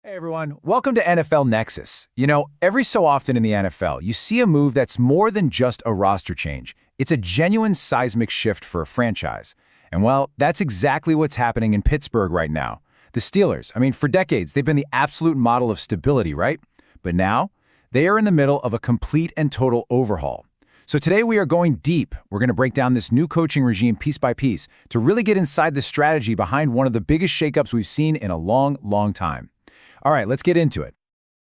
Hey everyone, welcome to NFL Nexus. You know, every so often in the NFL, you see a move that's more than just a roster change. It's a genuine seismic shift for a franchise. And well, that's exactly what's happening in Pittsburgh right now. The Steelers, for decades, they've been the absolute model of stability, right? But now, they are in the middle of a complete and total overhaul. So today we are going deep. We're going to break down this new coaching regime piece by piece to really get inside the strategy behind one of the biggest shakeups we've seen in a long, long time. All right, let's get into it.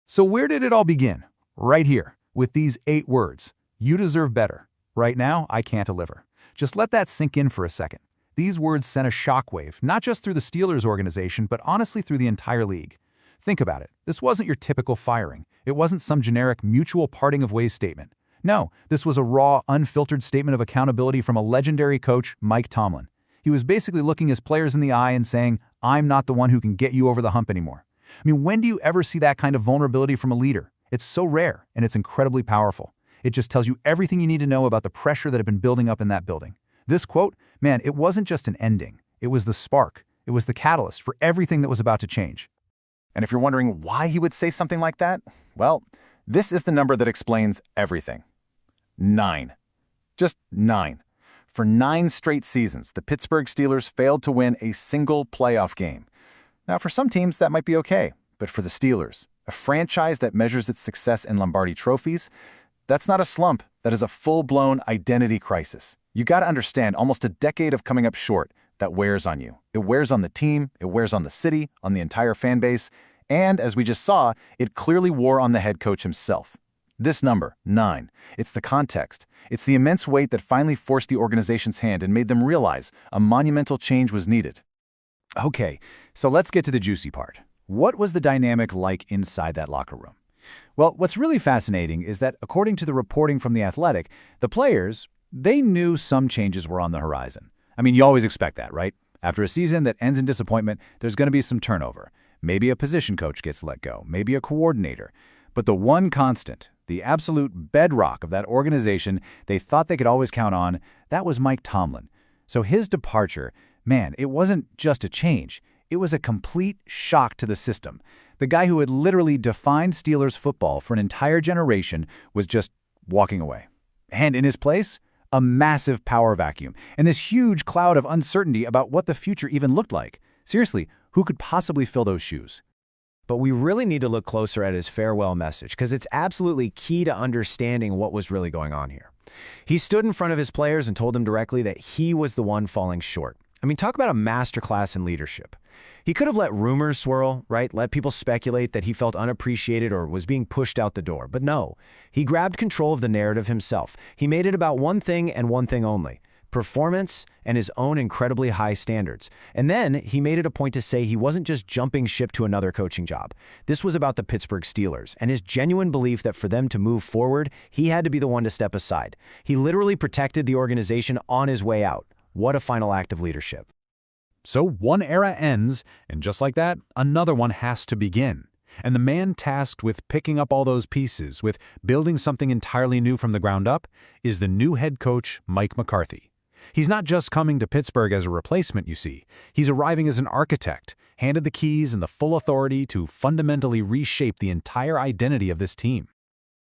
So where did it all begin? Right here, with these 8 words. You deserve better. Right now, I can't deliver. Just let that sink in for a second. These words sent a shockwave, not just through the Steelers organization, but honestly through the entire league. Think about it. This wasn't your typical firing. It wasn't some generic mutual parting of ways statement. No, this was a raw, unfiltered statement of accountability from a legendary coach, Mike Tomlin. He was basically looking his players in the eye and saying, I'm not the one who can get you over the hump anymore. When do you ever see that kind of vulnerability from a leader? It's so rare, and it's incredibly powerful. It just tells you everything you need to know about the pressure that had been building up in that building. This quote, it wasn't just an ending. It was the spark. It was the catalyst for everything that was about to change. And if you're wondering why he would say something like that, well, this is the number that explains everything. 9. Just 9. For 9 straight seasons, the Pittsburgh Steelers failed to win a single playoff game. Now, for some teams, that might be okay, but for the Steelers, a franchise that measures its success in Lombardi trophies, that's not a slump. That is a full-blown identity crisis. You got to understand, almost a decade of coming up short, that wears on you. It wears on the team, it wears on the city, on the entire fan base, and as we just saw, it clearly wore on the head coach himself. This number, 9, it's the context. It's the immense weight that finally forced the organization's hand and made them realize a monumental change was needed. Okay, so let's get to the juicy part. What was the dynamic like inside that locker room? Well, what's really fascinating is that according to the reporting from The Athletic, the players, they knew some changes were on the horizon. You always expect that, right? After a season that ends in disappointment, there's going to be some turnover. Maybe a position coach gets let go, maybe a coordinator. But the one constant, the absolute bedrock of that organization they thought they could always count on, that was Mike Tomlin. So his departure, it wasn't just a change. It was a complete shock to the system. The guy who had literally defined Steelers football for an entire generation was just walking away. And in his place, a massive power vacuum and this huge cloud of uncertainty about what the future even looked like. Seriously, who could possibly fill those shoes? But we really need to look closer at his farewell message because it's absolutely key to understanding what was really going on here. He stood in front of his players and told them directly that he was the one falling short. Talk about a masterclass in leadership. He could have let rumors swirl, right? Let people speculate that he felt unappreciated or was being pushed out the door. But no, he grabbed control of the narrative himself. He made it about one thing and one thing only: performance and his own incredibly high standards. And then he made it a point to say he wasn't just jumping ship to another coaching job. This was about the Pittsburgh Steelers and his genuine belief that for them to move forward, he had to be the one to step aside. He literally protected the organization on his way out. What a final act of leadership. So one era ends, and just like that, another one has to begin. And the man tasked with picking up all those pieces, with building something entirely new from the ground up, is the new head coach, Mike McCarthy. He's not just coming to Pittsburgh as a replacement, you see. He's arriving as an architect, handed the keys and the full authority to fundamentally reshape the entire identity of this team.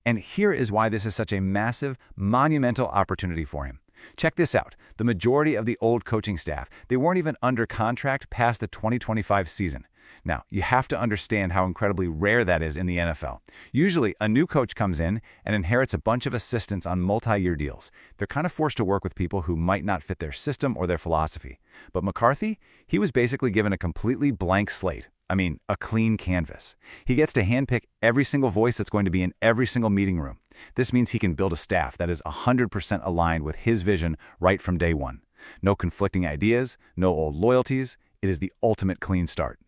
And here is why this is such a massive, monumental opportunity for him. Check this out. The majority of the old coaching staff, they weren't even under contract past the 2025 season. Now, you have to understand how incredibly rare that is in the NFL. Usually, a new coach comes in and inherits a bunch of assistants on multi-year deals. They're kind of forced to work with people who might not fit their system or their philosophy. But McCarthy, he was basically given a completely blank slate. A clean canvas. He gets to handpick every single voice that's going to be in every single meeting room. This means he can build a staff that is 100% aligned with his vision right from day one. No conflicting ideas, no old loyalties. It is the ultimate clean start.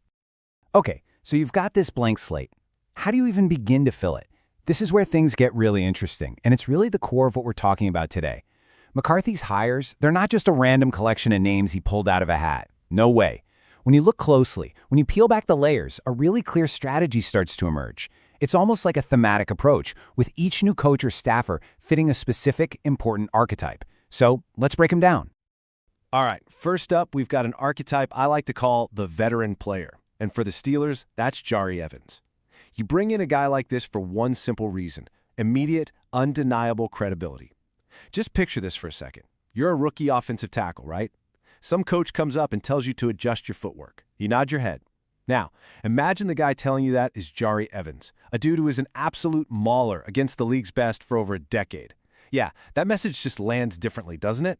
Okay, so you've got this blank slate. How do you even begin to fill it? This is where things get really interesting, and it's really the core of what we're talking about today. McCarthy's hires, they're not just a random collection of names he pulled out of a hat. No way. When you look closely, when you peel back the layers, a really clear strategy starts to emerge. It's almost like a thematic approach, with each new coach or staffer fitting a specific, important archetype. So let's break them down. All right, first up, we've got an archetype I like to call the veteran player. And for the Steelers, that's Jari Evans. You bring in a guy like this for one simple reason: immediate, undeniable credibility. Just picture this for a second. You're a rookie offensive tackle, right? Some coach comes up and tells you to adjust your footwork. You nod your head. Now, imagine the guy telling you that is Jari Evans, a dude who is an absolute mauler against the league's best for over a decade. Yeah, that message just lands differently, doesn't it?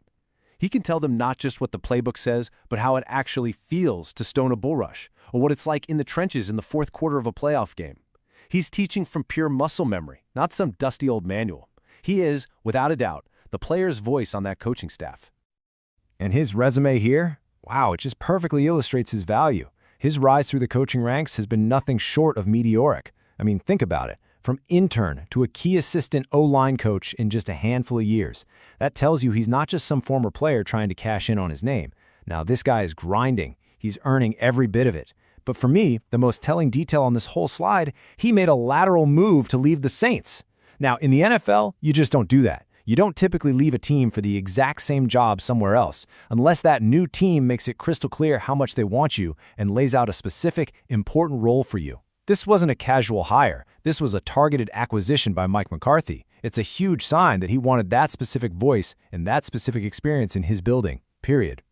He can tell them not just what the playbook says, but how it actually feels to stone a bull rush, or what it's like in the trenches in the fourth quarter of a playoff game. He's teaching from pure muscle memory, not some dusty old manual. He is, without a doubt, the player's voice on that coaching staff. And his resume here? Wow, it just perfectly illustrates his value. His rise through the coaching ranks has been nothing short of meteoric. I mean, think about it. From intern to a key assistant O-line coach in just a handful of years. That tells you he's not just some former player trying to cash in on his name. Now, this guy is grinding. He's earning every bit of it. But for me, the most telling detail on this whole slide, he made a lateral move to leave the Saints. Now, in the NFL, you just don't do that. You don't typically leave a team for the exact same job somewhere else, unless that new team makes it crystal clear how much they want you and lays out a specific, important role for you. This wasn't a casual hire. This was a targeted acquisition by Mike McCarthy. It's a huge sign that he wanted that specific voice and that specific experience in his building, period.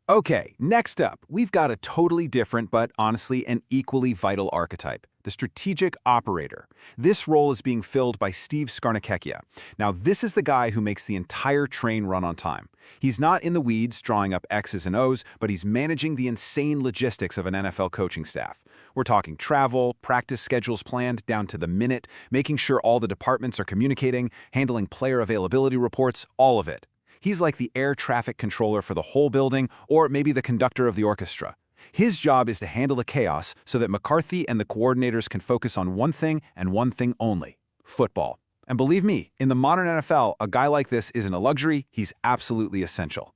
Okay, next up, we've got a totally different but honestly an equally vital archetype, the strategic operator. This role is being filled by Steve Skarnakekia. Now, this is the guy who makes the entire train run on time. He's not in the weeds drawing up X's and O's, but he's managing the insane logistics of an NFL coaching staff. We're talking travel, practice schedules planned down to the minute, making sure all the departments are communicating, handling player availability reports, all of it. He's like the air traffic controller for the whole building, or maybe the conductor of the orchestra. His job is to handle the chaos so that McCarthy and the coordinators can focus on one thing and one thing only: football. And believe me, in the modern NFL, a guy like this isn't a luxury, he's absolutely essential.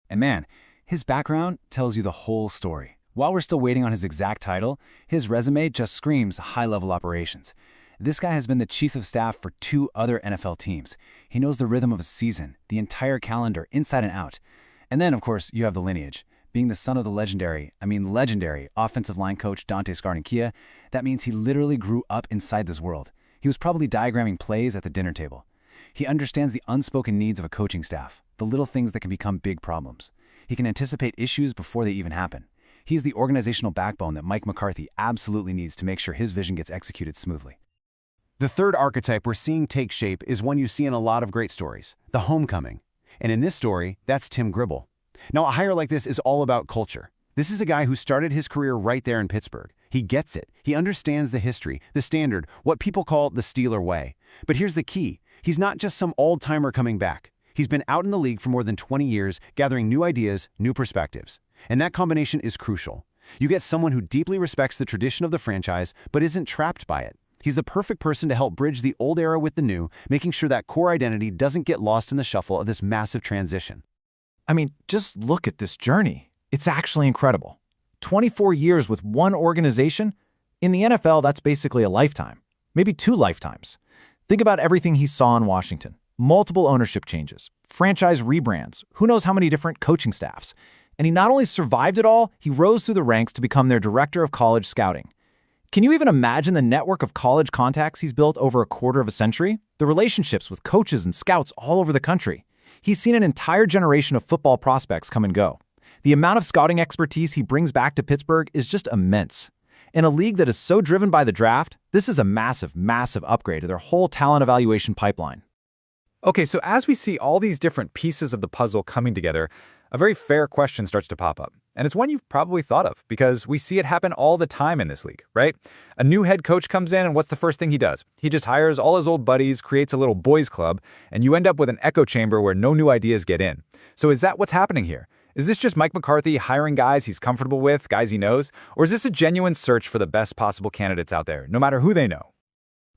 And man, his background tells you the whole story. While we're still waiting on his exact title, his resume just screams high-level operations. This guy has been the chief of staff for 2 other NFL teams. He knows the rhythm of a season, the entire calendar, inside and out. And then, of course, you have the lineage. Being the son of the legendary offensive line coach Dante Skarnakekia, that means he literally grew up inside this world. He was probably diagramming plays at the dinner table. He understands the unspoken needs of a coaching staff, the little things that can become big problems. He can anticipate issues before they even happen. He's the organizational backbone that Mike McCarthy absolutely needs to make sure his vision gets executed smoothly. The third archetype we're seeing take shape is one you see in a lot of great stories, the homecoming. And in this story, that's Tim Gribble. Now, a hire like this is all about culture. This is a guy who started his career right there in Pittsburgh. He gets it. He understands the history, the standard, what people call the Steeler way. But here's the key. He's not just some old-timer coming back. He's been out in the league for more than 20 years, gathering new ideas, new perspectives. And that combination is crucial. You get someone who deeply respects the tradition of the franchise, but isn't trapped by it. He's the perfect person to help bridge the old era with the new, making sure that core identity doesn't get lost in the shuffle of this massive transition. I mean, just look at this journey. It's actually incredible. 24 years with one organization? In the NFL, that's basically a lifetime. Maybe 2 lifetimes. Think about everything he saw in Washington. Multiple ownership changes, franchise rebrands, who knows how many different coaching staffs. And he not only survived it all, he rose through the ranks to become their director of college scouting. Can you even imagine the network of college contacts he's built over a quarter of a century? The relationships with coaches and scouts all over the country. He's seen an entire generation of football prospects come and go. The amount of scouting expertise he brings back to Pittsburgh is just immense. In a league that is so driven by the draft, this is a massive, massive upgrade to their whole talent evaluation pipeline. Okay, so as we see all these different pieces of the puzzle coming together, a very fair question starts to pop up. And it's one you've probably thought of, because we see it happen all the time in this league, right? A new head coach comes in, and what's the first thing he does? He just hires all his old buddies, creates a little boys club, and you end up with an echo chamber where no new ideas get in. So is that what's happening here? Is this just Mike McCarthy hiring guys he's comfortable with, guys he knows? Or is this a genuine search for the best possible candidates out there, no matter who they know?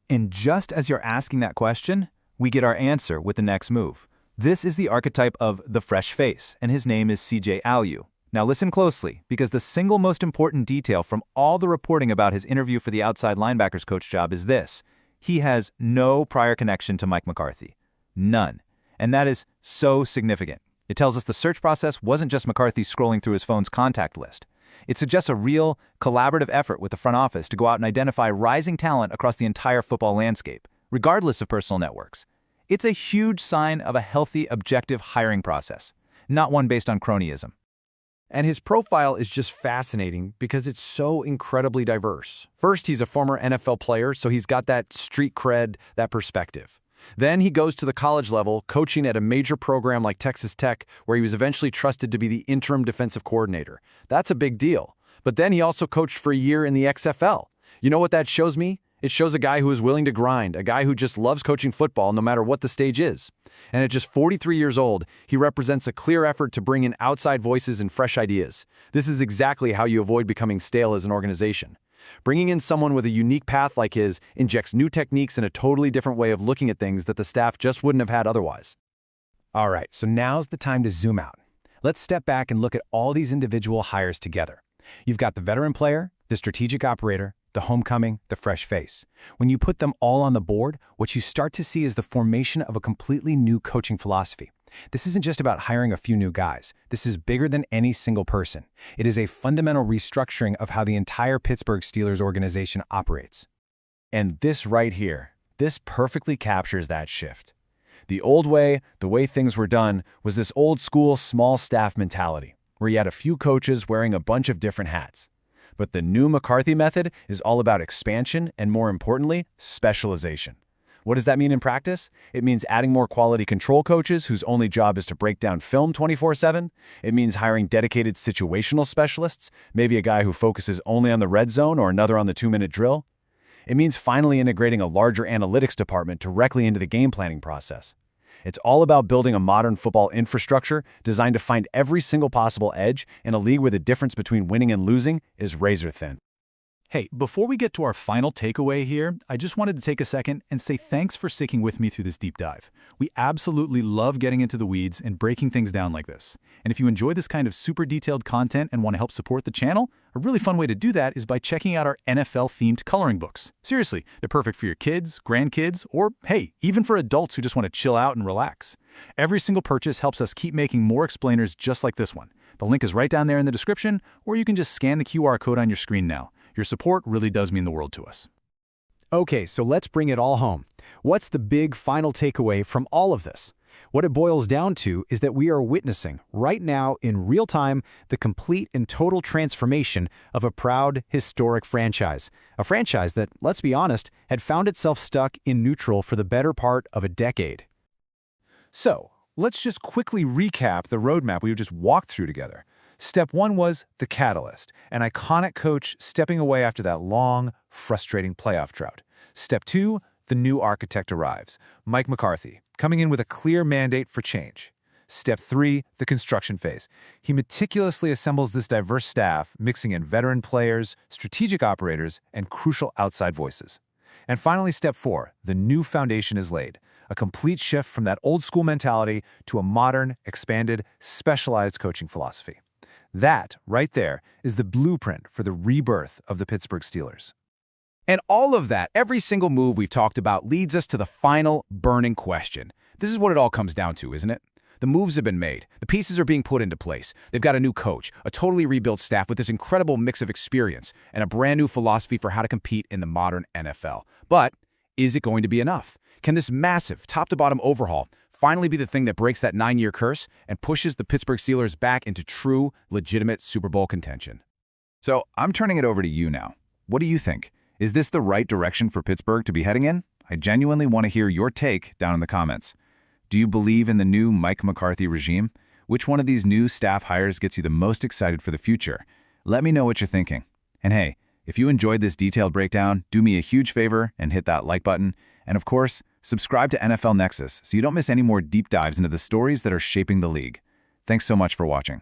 And just as you're asking that question, we get our answer with the next move. This is the archetype of the fresh face, and his name is CJ Alu. Now listen closely, because the single most important detail from all the reporting about his interview for the outside linebackers coach job is this. He has no prior connection to Mike McCarthy. None. And that is so significant. It tells us the search process wasn't just McCarthy scrolling through his phone's contact list. It suggests a real, collaborative effort with the front office to go out and identify rising talent across the entire football landscape, regardless of personal networks. It's a huge sign of a healthy, objective hiring process, not one based on cronyism. And his profile is just fascinating because it's so incredibly diverse. First, he's a former NFL player, so he's got that street cred, that perspective. Then he goes to the college level, coaching at a major program like Texas Tech, where he was eventually trusted to be the interim defensive coordinator. That's a big deal. But then he also coached for a year in the XFL. You know what that shows me? It shows a guy who is willing to grind, a guy who just loves coaching football no matter what the stage is. And at just 43 years old, he represents a clear effort to bring in outside voices and fresh ideas. This is exactly how you avoid becoming stale as an organization. Bringing in someone with a unique path like his injects new techniques and a totally different way of looking at things that the staff just wouldn't have had otherwise. All right, so now's the time to zoom out. Let's step back and look at all these individual hires together. You've got the veteran player, the strategic operator, the homecoming, the fresh face. When you put them all on the board, what you start to see is the formation of a completely new coaching philosophy. This isn't just about hiring a few new guys. This is bigger than any single person. It is a fundamental restructuring of how the entire Pittsburgh Steelers organization operates. And this right here, this perfectly captures that shift. The old way, the way things were done, was this old school small staff mentality, where you had a few coaches wearing a bunch of different hats. But the new McCarthy method is all about expansion and, more importantly, specialization. What does that mean in practice? It means adding more quality control coaches whose only job is to break down film 24/7. It means hiring dedicated situational specialists, maybe a guy who focuses only on the red zone or another on the 2-minute drill. It means finally integrating a larger analytics department directly into the game planning process. It's all about building a modern football infrastructure designed to find every single possible edge in a league where the difference between winning and losing is razor thin. Hey, before we get to our final takeaway here, I just wanted to take a second and say thanks for sticking with me through this deep dive. We absolutely love getting into the weeds and breaking things down like this. And if you enjoy this kind of super detailed content and want to help support the channel, a really fun way to do that is by checking out our NFL-themed coloring books. Seriously, they're perfect for your kids, grandkids, or hey, even for adults who just want to chill out and relax. Every single purchase helps us keep making more explainers just like this one. The link is right down there in the description, or you can just scan the QR code on your screen now. Your support really does mean the world to us. Okay, so let's bring it all home. What's the big final takeaway from all of this? What it boils down to is that we are witnessing, right now in real time, the complete and total transformation of a proud, historic franchise. A franchise that, let's be honest, had found itself stuck in neutral for the better part of a decade. So, let's just quickly recap the roadmap we've just walked through together. Step 1 was the catalyst, an iconic coach stepping away after that long, frustrating playoff drought. Step 2, the new architect arrives, Mike McCarthy, coming in with a clear mandate for change. Step 3, the construction phase. He meticulously assembles this diverse staff, mixing in veteran players, strategic operators, and crucial outside voices. And finally, Step 4, the new foundation is laid, a complete shift from that old-school mentality to a modern, expanded, specialized coaching philosophy. That, right there, is the blueprint for the rebirth of the Pittsburgh Steelers. And all of that, every single move we've talked about, leads us to the final burning question. This is what it all comes down to, isn't it? The moves have been made. The pieces are being put into place. They've got a new coach, a totally rebuilt staff with this incredible mix of experience, and a brand new philosophy for how to compete in the modern NFL. But is it going to be enough? Can this massive, top-to-bottom overhaul finally be the thing that breaks that 9-year curse and pushes the Pittsburgh Steelers back into true, legitimate Super Bowl contention? So, I'm turning it over to you now. What do you think? Is this the right direction for Pittsburgh to be heading in? I genuinely want to hear your take down in the comments. Do you believe in the new Mike McCarthy regime? Which one of these new staff hires gets you the most excited for the future? Let me know what you're thinking. And hey, if you enjoyed this detailed breakdown, do me a huge favor and hit that like button. And of course, subscribe to NFL Nexus so you don't miss any more deep dives into the stories that are shaping the league. Thanks so much for watching.